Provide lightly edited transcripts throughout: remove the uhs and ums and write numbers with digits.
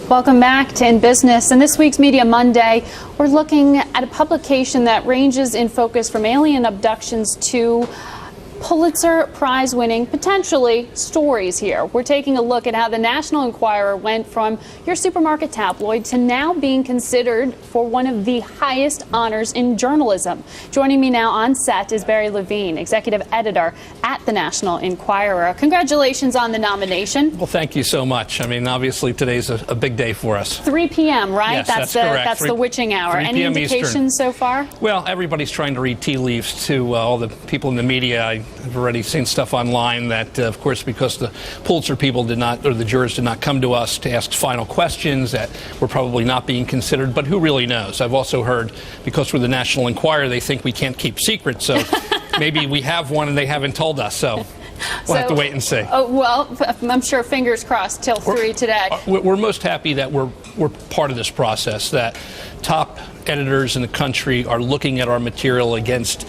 Welcome back to In Business. In this week's Media Monday, we're looking at a publication that ranges in focus from alien abductions to Pulitzer Prize winning, potentially, stories here. We're taking a look at how the National Enquirer went from your supermarket tabloid to now being considered for one of the highest honors in journalism. Joining me now on set is Barry Levine, executive editor at the National Enquirer. Congratulations on the nomination. Well, thank you so much. I mean, obviously today's a big day for us. 3 p.m., right? Yes, that's correct. That's the witching hour. Any indications Eastern. So far? Well, everybody's trying to read tea leaves to all the people in the media. I've already seen stuff online that, of course, because the Pulitzer people did not, or the jurors did not come to us to ask final questions, that we're probably not being considered. But who really knows? I've also heard, because we're the National Enquirer, they think we can't keep secrets. So maybe we have one and they haven't told us. So we'll have to wait and see. Oh, well, I'm sure fingers crossed till 3 today. We're most happy that we're part of this process, that top editors in the country are looking at our material against,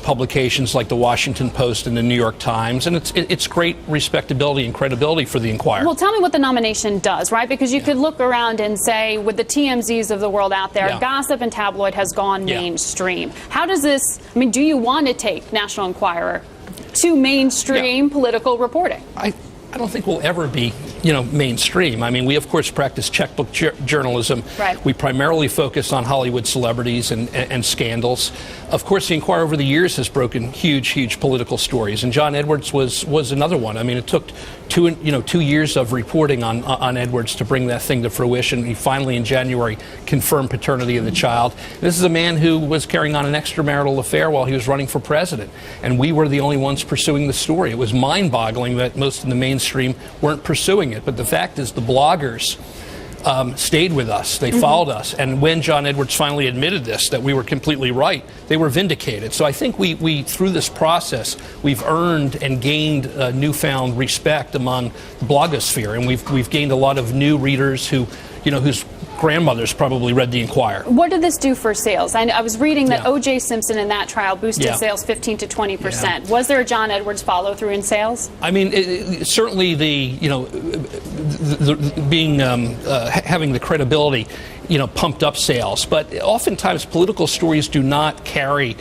publications like the Washington Post and the New York Times, and it's great respectability and credibility for the Enquirer. Well, tell me what the nomination does, right? Because you could look around and say, with the TMZs of the world out there, gossip and tabloid has gone mainstream. How does this, do you want to take National Enquirer to mainstream political reporting? I don't think we'll ever be, mainstream. I mean, we, of course, practice checkbook journalism. Right. We primarily focus on Hollywood celebrities and scandals. Of course, the Enquirer over the years has broken huge political stories, and John Edwards was another one. I mean, it took 2 years of reporting on Edwards to bring that thing to fruition. He finally, in January, confirmed paternity of the child. This is a man who was carrying on an extramarital affair while he was running for president, and we were the only ones pursuing the story. It was mind-boggling that most in the mainstream weren't pursuing it. But the fact is, the bloggers stayed with us. They followed us. And when John Edwards finally admitted this, that we were completely right, they were vindicated. So I think we through this process, we've earned and gained newfound respect among the blogosphere. And we've gained a lot of new readers whose grandmothers probably read the Enquirer. What did this do for sales? I was reading that O.J. Simpson in that trial boosted sales 15 to 20%. Was there a John Edwards follow-through in sales? I mean, certainly having the credibility, pumped up sales. But oftentimes political stories do not carry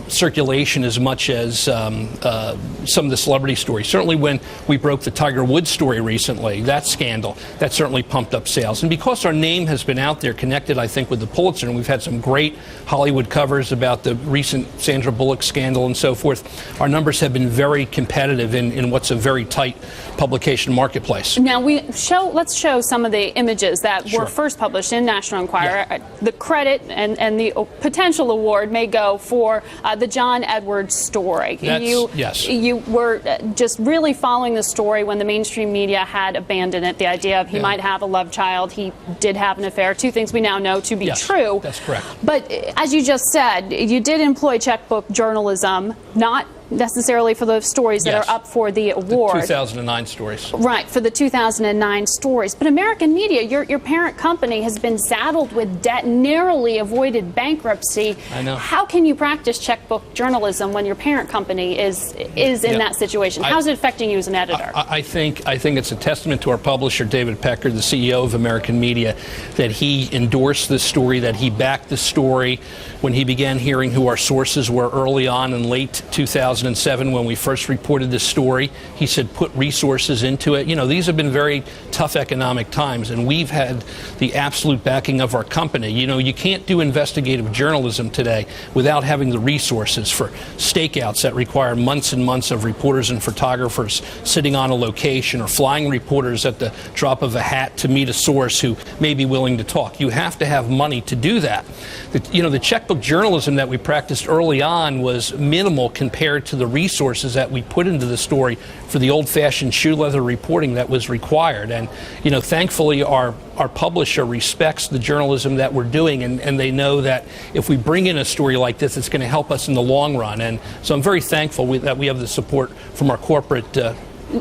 circulation as much as some of the celebrity stories. Certainly when we broke the Tiger Woods story recently, that scandal, that certainly pumped up sales. And because our name has been out there connected, I think, with the Pulitzer, and we've had some great Hollywood covers about the recent Sandra Bullock scandal and so forth, our numbers have been very competitive in what's a very tight publication marketplace. Now, let's show some of the images that were first published in National Enquirer. The credit and the potential award may go for the John Edwards story. You were just really following the story when the mainstream media had abandoned it. The idea of he might have a love child, he did have an affair. 2 things we now know to be true. That's correct. But as you just said, you did employ checkbook journalism, not necessarily for the stories that are up for the award. The 2009 stories. Right, for the 2009 stories. But American media, your parent company, has been saddled with debt, narrowly avoided bankruptcy. I know. How can you practice checkbook journalism when your parent company is in that situation? How's it affecting you as an editor? I think it's a testament to our publisher, David Pecker, the CEO of American Media, that he endorsed this story, that he backed the story when he began hearing who our sources were early on in late 2007 when we first reported this story. He said, put resources into it. These have been very tough economic times, and we've had the absolute backing of our company. You can't do investigative journalism today without having the resources for stakeouts that require months and months of reporters and photographers sitting on a location, or flying reporters at the drop of a hat to meet a source who may be willing to talk. You have to have money to do that. The checkbook journalism that we practiced early on was minimal compared to the resources that we put into the story for the old-fashioned shoe leather reporting that was required. And, thankfully our publisher respects the journalism that we're doing, and they know that if we bring in a story like this, it's going to help us in the long run. And so I'm very thankful that we have the support from our corporate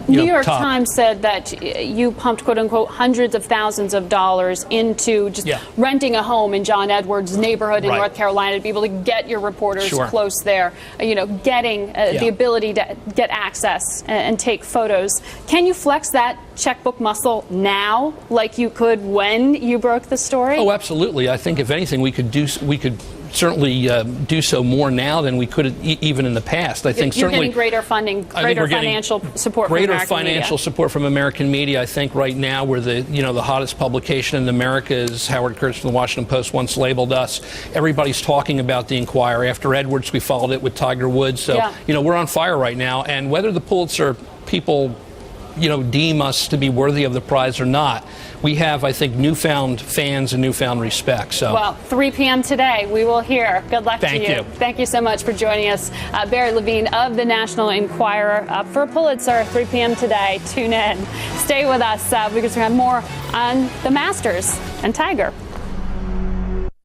New York top. Times said that you pumped, quote unquote, hundreds of thousands of dollars into just renting a home in John Edwards' neighborhood in North Carolina to be able to get your reporters close there, getting the ability to get access and take photos. Can you flex that checkbook muscle now like you could when you broke the story? Oh, absolutely. I think if anything, we could certainly do so more now than we could even in the past. I think you're certainly getting greater funding, greater financial support from American financial media. Support from American media. I think right now we're the hottest publication in America, as Howard Kurtz from the Washington Post once labeled us. Everybody's talking about the Enquirer. After Edwards, we followed it with Tiger Woods. So we're on fire right now. And whether the Pulitzer people deem us to be worthy of the prize or not, we have, I think, newfound fans and newfound respect. So, well, 3 p.m. today, we will hear. Good luck to you. Thank you. Thank you so much for joining us. Barry Levine of the National Enquirer for Pulitzer, 3 p.m. today. Tune in. Stay with us because we're going to have more on the Masters and Tiger.